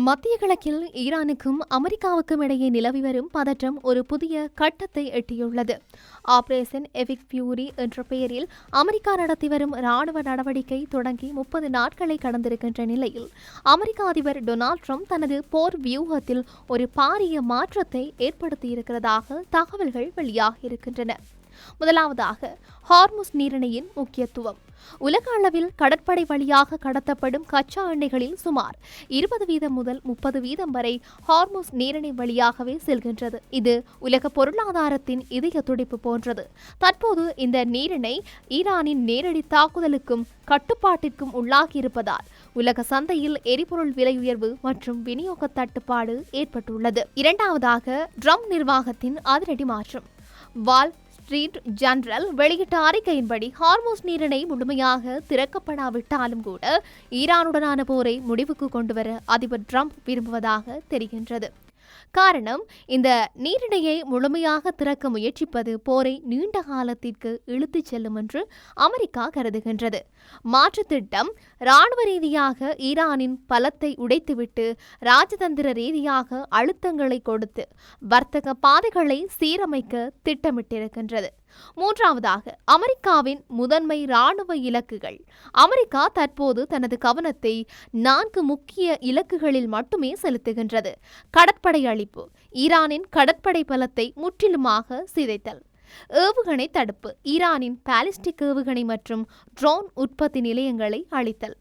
மத்திய கிழக்கில் ஈரானுக்கும் அமெரிக்காவுக்கும் இடையே நிலவி வரும் பதற்றம் ஒரு புதிய கட்டத்தை எட்டியுள்ளது. ஆபரேஷன் எபிக் ஃபியூரி என்ற பெயரில் அமெரிக்கா நடத்தி வரும் ராணுவ நடவடிக்கை தொடங்கி 30 நாட்களை கடந்திருக்கின்ற நிலையில் அமெரிக்க அதிபர் டொனால்ட் ட்ரம்ப் தனது போர் வியூகத்தில் ஒரு பாரிய மாற்றத்தை ஏற்படுத்தியிருக்கிறதாக தகவல்கள் வெளியாகியிருக்கின்றன. முதலாவதாக ஹார்முஸ் நீரிணையின் முக்கியத்துவம். உலக அளவில் கடற்படை வழியாக கடத்தப்படும் கச்சா எண்ணெய்களில் சுமார் 20% முதல் 30% வரை ஹார்முஸ் நீரிணை வழியாகவே செல்கின்றது. இது உலக பொருளாதாரத்தின் இதய துடிப்பு போன்றது. தற்போது இந்த நீரிணை ஈரானின் நேரடி தாக்குதலுக்கும் கட்டுப்பாட்டிற்கும் உள்ளாகியிருப்பதால் உலக சந்தையில் எரிபொருள் விலை உயர்வு மற்றும் விநியோக தட்டுப்பாடு ஏற்பட்டுள்ளது. இரண்டாவதாக ட்ரம்ப் நிர்வாகத்தின் அதிரடி மாற்றம். வால் ஸ்ட்ரீட் ஜர்னல் வெளியிட்ட அறிக்கையின்படி ஹார்முஸ் நீரிணை முழுமையாக திறக்கப்படாவிட்டாலும் கூட ஈரானுடனான போரை முடிவுக்கு கொண்டுவர அதிபர் ட்ரம்ப் விரும்புவதாக தெரிகின்றது. காரணம், இந்த நீரிணையை முழுமையாக திறக்க முயற்சிப்பது போரை நீண்ட காலத்திற்கு இழுத்துச் செல்லும் என்று அமெரிக்கா கருதுகின்றது. மாற்று திட்டம் இராணுவ ரீதியாக ஈரானின் பலத்தை உடைத்துவிட்டு ராஜதந்திர ரீதியாக அழுத்தங்களை கொடுத்து வர்த்தக பாதைகளை சீரமைக்க திட்டமிட்டிருக்கின்றது. மூன்றாவதாக அமெரிக்காவின் முதன்மை இராணுவ இலக்குகள். அமெரிக்கா தற்போது தனது கவனத்தை 4 முக்கிய இலக்குகளில் மட்டுமே செலுத்துகின்றது. கடற்படை அழிப்பு, ஈரானின் கடற்படை பலத்தை முற்றிலுமாக சிதைத்தல், ஏவுகணை தடுப்பு, ஈரானின் பாலிஸ்டிக் ஏவுகணை மற்றும் ட்ரோன் உற்பத்தி நிலையங்களை அழித்தல்,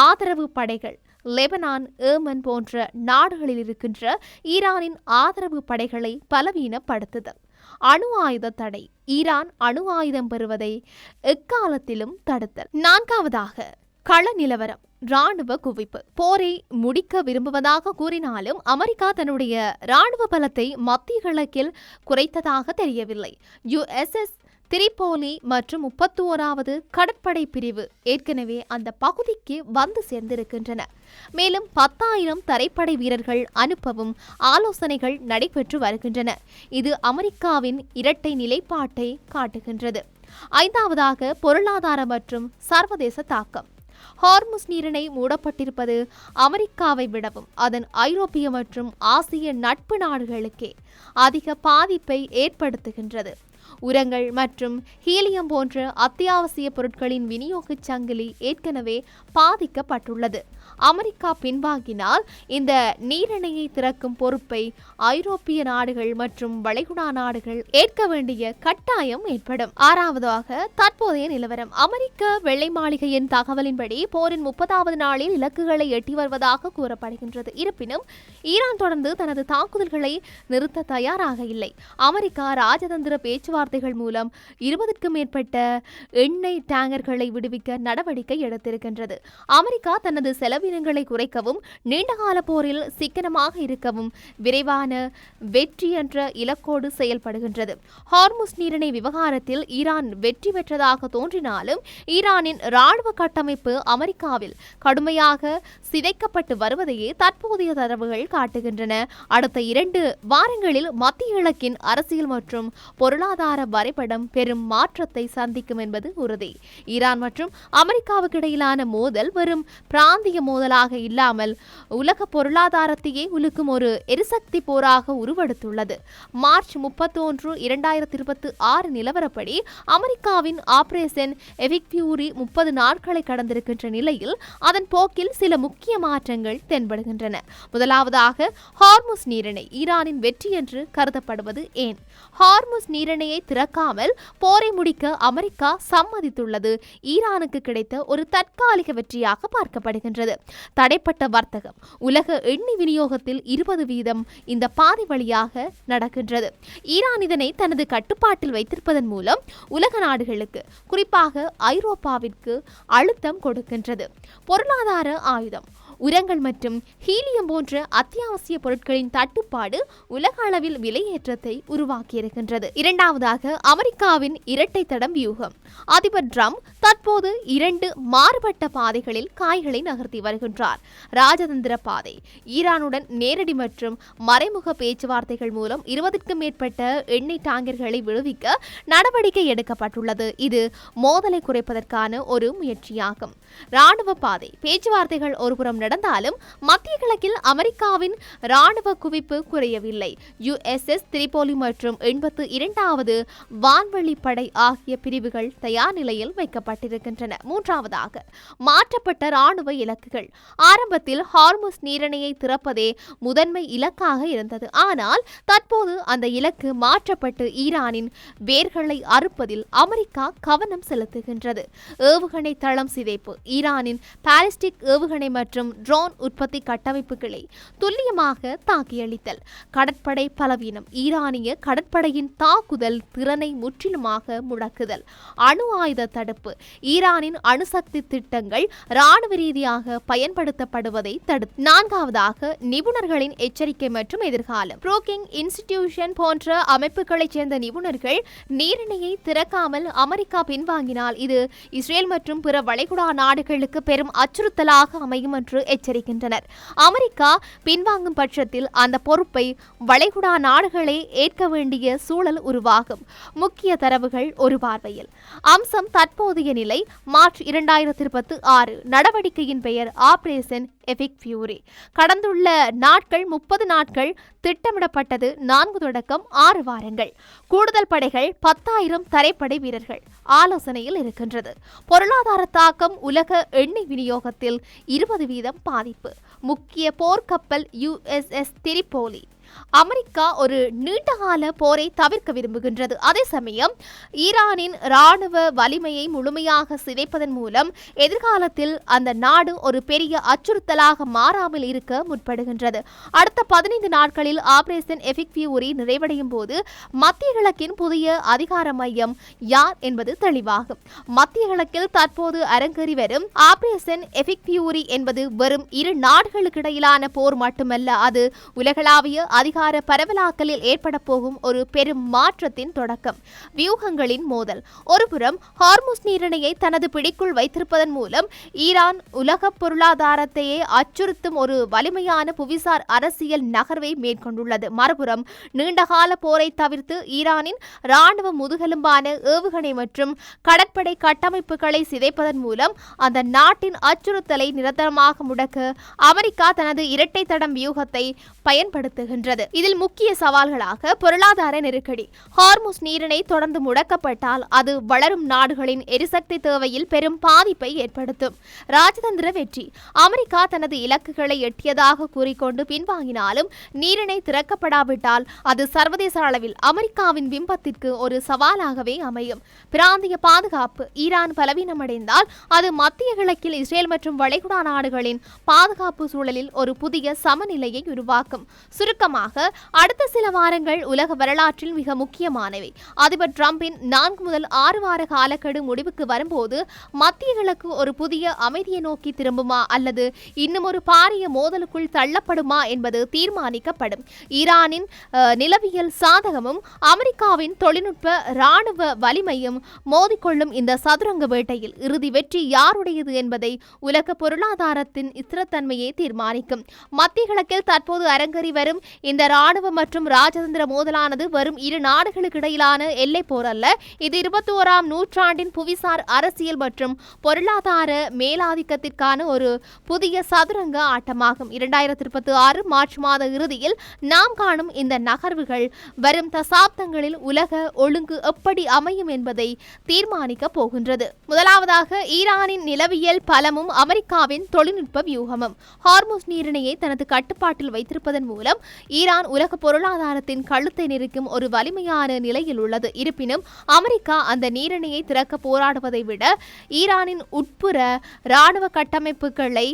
ஆதரவு படைகள், லெபனான், ஏமன் போன்ற நாடுகளில் இருக்கின்ற ஈரானின் ஆதரவு படைகளை பலவீனப்படுத்துதல், அணு ஆயுத தடை, ஈரான் அணு ஆயுதம் பெறுவதை எக்காலத்திலும் தடுத்தல். நான்காவதாக கள நிலவரம், இராணுவ குவிப்பு. போரை முடிக்க விரும்புவதாக கூறினாலும் அமெரிக்கா தன்னுடைய இராணுவ பலத்தை மத்திய கிழக்கில் குறைத்ததாக தெரியவில்லை. USS திரிபோலி மற்றும் 31வது கடற்படை பிரிவு ஏற்கனவே அந்த பகுதிக்கு வந்து சேர்ந்திருக்கின்றன. மேலும் 10,000 தரைப்படை வீரர்கள் அனுப்பவும் ஆலோசனைகள் நடைபெற்று வருகின்றன. இது அமெரிக்காவின் இரட்டை நிலைப்பாட்டை காட்டுகின்றது. ஐந்தாவதாக பொருளாதார மற்றும் சர்வதேச தாக்கம். ஹார்முஸ் நீரிணை மூடப்பட்டிருப்பது அமெரிக்காவை விடவும் அதன் ஐரோப்பிய மற்றும் ஆசிய நட்பு நாடுகளுக்கே அதிக பாதிப்பை ஏற்படுத்துகின்றது. உரங்கள் மற்றும் ஹீலியம் போன்ற அத்தியாவசிய பொருட்களின் விநியோக சங்கிலி ஏற்கனவே பாதிக்கப்பட்டுள்ளது. அமெரிக்கா பின்வாங்கினால் இந்த நீரிணையை திறக்கும் பொறுப்பை ஐரோப்பிய நாடுகள் மற்றும் வளைகுடா நாடுகள் ஏற்க வேண்டிய கட்டாயம் ஏற்படும். ஆறாவதாக தற்போதைய நிலவரம். அமெரிக்க வெள்ளை மாளிகையின் தகவலின்படி போரின் 30வது நாளில் இலக்குகளை எட்டி வருவதாக கூறப்படுகின்றது. இருப்பினும் ஈரான் தொடர்ந்து தனது தாக்குதல்களை நிறுத்த தயாராக இல்லை. அமெரிக்கா ராஜதந்திர பேச்சுவார்த்தைகள் மூலம் 20க்கும் மேற்பட்ட எண்ணெய் டேங்கர்களை விடுவிக்க நடவடிக்கை எடுத்திருக்கின்றது. அமெரிக்கா தனது செலவினங்களை குறைக்கவும் நீண்டகால போரில் சிக்கனமாக இருக்கவும் விரைவான வெற்றி என்ற இலக்கோடு செயல்படுகின்றது. ஹார்முஸ் நீரிணை விவகாரத்தில் ஈரான் வெற்றி பெற்றதாக தோன்றினாலும் ஈரானின் இராணுவ கட்டமைப்பு அமெரிக்காவில் கடுமையாக சிதைக்கப்பட்டு வருவதையே தற்போதைய தரவுகள் காட்டுகின்றன. அடுத்த 2 வாரங்களில் மத்திய கிழக்கின் அரசியல் மற்றும் பொருளாதார வரைபடம் பெரும் மாற்றத்தை சந்திக்கும் என்பது உறுதி. ஈரான் மற்றும் அமெரிக்காவுக்கு இடையிலான மோதல் வெறும் பிராந்திய மோதலாக இல்லாமல் உலக பொருளாதாரத்தையே உலுக்கும் ஒரு எரிசக்தி போராக உருவெடுத்துள்ளது. மார்ச் 31, 2026 நிலவரப்படி அமெரிக்காவின் ஆபரேஷன் எபிக் ஃபியூரி 30 நாட்களை கடந்திருக்கின்ற நிலையில் அதன் போக்கில் சில முக்கிய மாற்றங்கள் தென்படுகின்றன. முதலாவதாக ஹார்முஸ் நீரிணை ஈரானின் வெற்றி என்று கருதப்படுவது ஏன்? ஹார்முஸ் நீரிணையை திறக்காமல் போரை முடிக்க அமெரிக்கா சம்மதித்துள்ளது ஈரானுக்கு கிடைத்த ஒரு தற்காலிக வெற்றியாக பார்க்கப்படுகின்றது. தடைப்பட்ட வர்த்தகம். உலக எண்ணெய் விநியோகத்தில் 20% இந்த பாதை வழியாக நடக்கின்றது. ஈரான் இதனை தனது கட்டுப்பாட்டில் வைத்திருப்பதன் மூலம் உலக நாடுகளுக்கு, குறிப்பாக ஐரோப்பாவிற்கு அழுத்தம் கொடுக்கின்றது. பொருளாதார ஆயுதம். உரங்கள் மற்றும் ஹீலியம் போன்ற அத்தியாவசிய பொருட்களின் தட்டுப்பாடு உலக அளவில் விலையேற்றத்தை உருவாக்கியிருக்கின்றது. இரண்டாவதாக அமெரிக்காவின் இரட்டை தடம் வியூகம். அதிபர் ட்ரம்ப் தற்போது 2 மாறுபட்ட பாதைகளில் காய்களை நகர்த்தி வருகின்றார். ராஜதந்திர பாதை. ஈரானுடன் நேரடி மற்றும் மறைமுக பேச்சுவார்த்தைகள் மூலம் 20க்கும் மேற்பட்ட எண்ணெய் டாங்கர்களை விடுவிக்க நடவடிக்கை எடுக்கப்பட்டுள்ளது. இது மோதலை குறைப்பதற்கான ஒரு முயற்சியாகும். இராணுவ பாதை. பேச்சுவார்த்தைகள் ஒருபுறம் நடந்தாலும் மத்திய கிழக்கில் அமெரிக்காவின் ராணுவ குவிப்பு குறையவில்லை. USS திரிபோலி மற்றும் 82வது வான்வெளி படை ஆகிய பிரிவுகள் தயார் நிலையில் வைக்கப்பட்டிருக்கின்றன. மூன்றாவதாக, மாற்றப்பட்ட ராணுவ இலக்குகள். ஆரம்பத்தில் ஹார்முஸ் நீரிணையை திறப்பதே முதன்மை இலக்காக இருந்தது. ஆனால் தற்போது அந்த இலக்கு மாற்றப்பட்டு ஈரானின் வேர்களை அறுப்பதில் அமெரிக்கா கவனம் செலுத்துகின்றது. ஏவுகணை தளம் சிதைப்பு. ஈரானின் பாலிஸ்டிக் ஏவுகணை மற்றும் ட்ரோன் உற்பத்தி கட்டமைப்புகளை துல்லியமாக தாக்கியளித்தல். கடற்படை பலவீனம். ஈரானிய கடற்படையின் தாக்குதல் திறனை முற்றிலுமாக முடக்குதல். அணு ஆயுத தடுப்பு. ஈரானின் அணுசக்தி திட்டங்கள் ராணுவ ரீதியாக பயன்படுத்தப்படுவதை தடுப்பு. நான்காவதாக, நிபுணர்களின் எச்சரிக்கை மற்றும் எதிர்காலம். புரோக்கிங் இன்ஸ்டிடியூஷன் போன்ற அமைப்புகளைச் சேர்ந்த நிபுணர்கள் நீரிணையை திறக்காமல் அமெரிக்கா பின்வாங்கினால் இது இஸ்ரேல் மற்றும் பிற வளைகுடா நாடுகளுக்கு பெரும் அச்சுறுத்தலாக அமையும் என்று எச்சரிக்கின்றனர். அமெரிக்கா பின்வாங்கும் பட்சத்தில் அந்த பொறுப்பை வளைகுடா நாடுகளே ஏற்க வேண்டிய சூழல் உருவாகும். முக்கிய தரவுகள் ஒரு பார்வையில். அம்சம் தற்போதைய நிலை. மார்ச் 2026. நடவடிக்கையின் பெயர் ஆபரேஷன் எபிக் ஃபியூரி. கடந்துள்ள நாட்கள் 30 நாட்கள். திட்டமிடப்பட்டது 4 தொடக்கம் 6 வாரங்கள். கூடுதல் படைகள் 10,000 தரைப்படை வீரர்கள் ஆலோசனையில் இருக்கின்றது. பொருளாதார தாக்கம். உலக எண்ணெய் விநியோகத்தில் 20% பாதிப்பு. முக்கிய போர்க்கப்பல் USS திரிபோலி. அமெரிக்கா ஒரு நீண்டகால போரை தவிர்க்க விரும்புகின்றது. அதே சமயம் ஈரானின் ராணுவ வலிமையை முழுமையாக சிதைப்பதன் மூலம் எதிர்காலத்தில் அந்த நாடு ஒரு பெரிய அச்சுறுத்தலாக மாறாமல் இருக்க முற்படுகின்றது. அடுத்த 15 நாட்களில் ஆபரேஷன் எபிக் ஃபியூரி நிறைவடையும் போது மத்திய கிழக்கின் புதிய அதிகார மையம் யார் என்பது தெளிவாகும். மத்திய கிழக்கில் தற்போது அரங்கேறி வரும் ஆபரேஷன் எபிக் ஃபியூரி என்பது வெறும் இரு நாடுகளுக்கிடையிலான போர் மட்டுமல்ல, அது உலகளாவிய அதிகார பரவலாக்கலில் ஏற்பட போகும் ஒரு பெரும் மாற்றத்தின் தொடக்கம். வியூகங்களின் மோதல். ஒருபுறம் ஹார்முஸ் நீரிணையை தனது பிடிக்குள் வைத்திருப்பதன் மூலம் ஈரான் உலக பொருளாதாரத்தையே அச்சுறுத்தும் ஒரு வலிமையான புவிசார் அரசியல் நகர்வை மேற்கொண்டுள்ளது. மறுபுறம் நீண்டகால போரை தவிர்த்து ஈரானின் ராணுவ முதுகெலும்பான ஏவுகணை மற்றும் கடற்படை கட்டமைப்புகளை சிதைப்பதன் மூலம் அந்த நாட்டின் அச்சுறுத்தலை நிரந்தரமாக முடக்க அமெரிக்கா தனது இரட்டை தடம் வியூகத்தை பயன்படுத்துகின்றது. இதில் முக்கிய சவால்களாக பொருளாதார நெருக்கடி. ஹார்முஸ் நீரிணை தொடர்ந்து முடக்கப்பட்டால் அது வளரும் நாடுகளின் எரிசக்தி தேவையில் பெரும் பாதிப்பை ஏற்படுத்தும். ராஜதந்திர வெற்றி. அமெரிக்கா தனது இலக்குகளை எட்டியதாக கூறிக்கொண்டு பின்வாங்கினாலும் நீரிணை திறக்கப்படாவிட்டால் அது சர்வதேச அளவில் அமெரிக்காவின் பிம்பத்திற்கு ஒரு சவாலாகவே அமையும். பிராந்திய பாதுகாப்பு. ஈரான் பலவீனமடைந்தால் அது மத்திய கிழக்கில் இஸ்ரேல் மற்றும் வளைகுடா நாடுகளின் பாதுகாப்பு சூழலில் ஒரு புதிய சமநிலையை உருவாக்கும். சுருக்கமாக, அடுத்த சில வாரங்கள் உலக வரலாற்றில் மிக முக்கியமானவை. அதிபர் டிரம்பின் 4 முதல் 6 வார காலக்கெடு முடிவுக்கு வரும்போது மத்திய கிழக்கு ஒரு புதிய அமைதியை நோக்கி திரும்புமா அல்லது இன்னும் ஒரு பாரிய மோதலுக்குள் தள்ளப்படுமா என்பது தீர்மானிக்கப்படும். ஈரானின் நிலவியல் சாதகமும் அமெரிக்காவின் தொழில்நுட்ப ராணுவ வலிமையும் மோதிக்கொள்ளும் இந்த சதுரங்க வேட்டையில் இறுதி வெற்றி யாருடையது என்பதை உலக பொருளாதாரத்தின் ஸ்திரத்தன்மையை தீர்மானிக்கும். மத்திய கிழக்கில் தற்போது அரங்கேறி வரும் இந்த ராணுவ மற்றும் ராஜதந்திர மோதலானது வெறும் இரு நாடுகளுக்கு இடையிலான எல்லை போர் அல்ல. இது 21ஆம் நூற்றாண்டின் புவிசார் அரசியல் மற்றும் பொருளாதார மேலாதிக்கத்திற்கான ஒரு புதிய சதுரங்க ஆட்டமாகும். 2026 மார்ச் மாத இறுதியில் நாம் காணும் இந்த நகர்வுகள் வரும் தசாப்தங்களில் உலக ஒழுங்கு எப்படி அமையும் என்பதை தீர்மானிக்க போகின்றது. முதலாவதாக, ஈரானின் நிலவியல் பலமும் அமெரிக்காவின் தொழில்நுட்ப வியூகமும். ஹார்முஸ் நீரிணையை தனது கட்டுப்பாட்டில் வைத்திருப்பதன் மூலம் ஈரான் உலக பொருளாதாரத்தின் கழுத்தை நெருக்கும் ஒரு வலிமையான நிலையில் உள்ளது. இருப்பினும் அமெரிக்கா அந்த நீரிணையை திறக்க போராடுவதை விட ஈரானின் உட்புற இராணுவ கட்டமைப்புகளை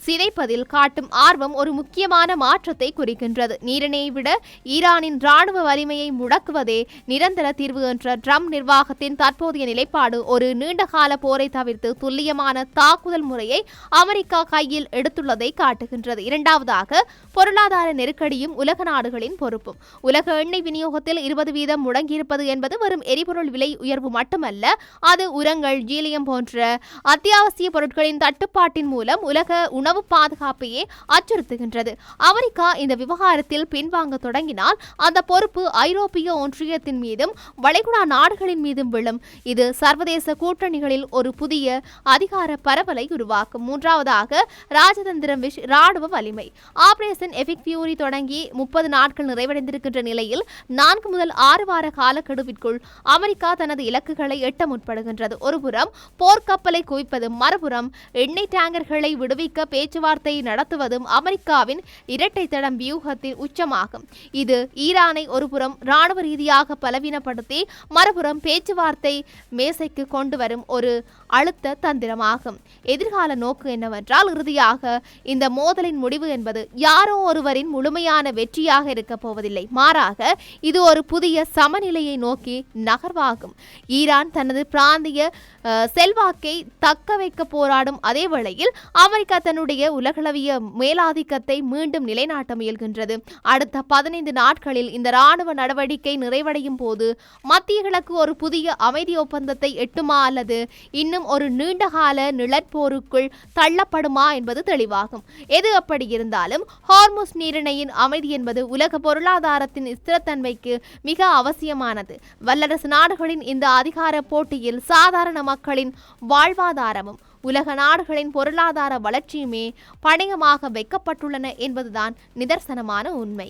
சிதைப்பதில் காட்டும் ஆர்வம் ஒரு முக்கியமான மாற்றத்தை குறிக்கின்றது. நீரிணையை விட ஈரானின் ராணுவ வலிமையை முடக்குவதே நிரந்தர தீர்வு என்ற ட்ரம்ப் நிர்வாகத்தின் தற்போதைய நிலைப்பாடு ஒரு நீண்டகால போரை தவிர்த்து துல்லியமான தாக்குதல் முறையை அமெரிக்கா கையில் எடுத்துள்ளதை காட்டுகின்றது. இரண்டாவதாக, பொருளாதார நெருக்கடியும் உலக நாடுகளின் பொறுப்பும். உலக எண்ணெய் விநியோகத்தில் 20% முடங்கியிருப்பது என்பது வெறும் எரிபொருள் விலை உயர்வு மட்டுமல்ல, அது உரங்கள், ஜீலியம் போன்ற அத்தியாவசிய பொருட்களின் தட்டுப்பாட்டின் மூலம் உலக உணவு பாதுகாப்பையே அச்சுறுத்துகின்றது. அமெரிக்கா இந்த விவகாரத்தில் பின்வாங்க தொடங்கினால் அந்த பொறுப்பு ஐரோப்பிய ஒன்றியத்தின் மீதும் வளைகுடா நாடுகளின் மீதும் விழும். இது சர்வதேச கூட்டணிகளில் ஒரு புதிய அதிகார பரவலை உருவாக்கும். மூன்றாவதாக, ராஜதந்திரம் ராணுவ வலிமை. ஆபரேஷன் எபிக் ஃபியூரி தொடங்கி 30 நாட்கள் நிறைவடைந்திருக்கின்ற நிலையில் 4 முதல் 6 வார காலக்கெடுவிற்குள் அமெரிக்கா தனது இலக்குகளை எட்ட முற்படுகின்றது. ஒருபுறம் போர்க்கப்பலை குவிப்பதும், மறுபுறம் எண்ணெய் டேங்கர்களை விடுவிக்க பேச்சுவார்த்தை நடத்துவதும் அமெரிக்காவின் இரட்டை தடம் வியூகத்தின் உச்சமாகும். இது ஈரானை ஒருபுறம் ராணுவ ரீதியாக பலவீனப்படுத்தி மறுபுறம் பேச்சுவார்த்தை மேசைக்கு கொண்டு வரும் ஒரு அழுத்த தந்திரமாகும். எதிர்கால நோக்கு என்னவென்றால், இறுதியாக இந்த மோதலின் முடிவு என்பது யாரோ ஒருவரின் முழுமையான வெற்றியாக இருக்க போவதில்லை. மாறாக இது ஒரு புதிய சமநிலையை நோக்கி நகர்வாகும். ஈரான் தனது பிராந்திய செல்வாக்கை தக்க வைக்க போராடும் அதே வேளையில் அமெரிக்கா தன்னுடைய உலகளவிய மேலாதிக்கத்தை மீண்டும் நிலைநாட்ட முயல்கின்றது. அடுத்த 15 நாட்களில் இந்த ராணுவ நடவடிக்கை நிறைவடையும் போது மத்திய கிழக்கு ஒரு புதிய அமைதி ஒப்பந்தத்தை எட்டுமா அல்லது இன்னும் ஒரு நீண்டகால நிழற்போருக்குள் தள்ளப்படுமா என்பது தெளிவாகும். எது அப்படி இருந்தாலும் ஹார்முஸ் நீரிணையின் அமைதி என்பது உலக பொருளாதாரத்தின் ஸ்திரத்தன்மைக்கு மிக அவசியமானது. வல்லரசு நாடுகளின் இந்த அதிகார போட்டியில் சாதாரண மக்களின் வாழ்வாதாரமும் உலக நாடுகளின் பொருளாதார வளர்ச்சியுமே பணயமாக வைக்கப்பட்டுள்ளன என்பதுதான் நிதர்சனமான உண்மை.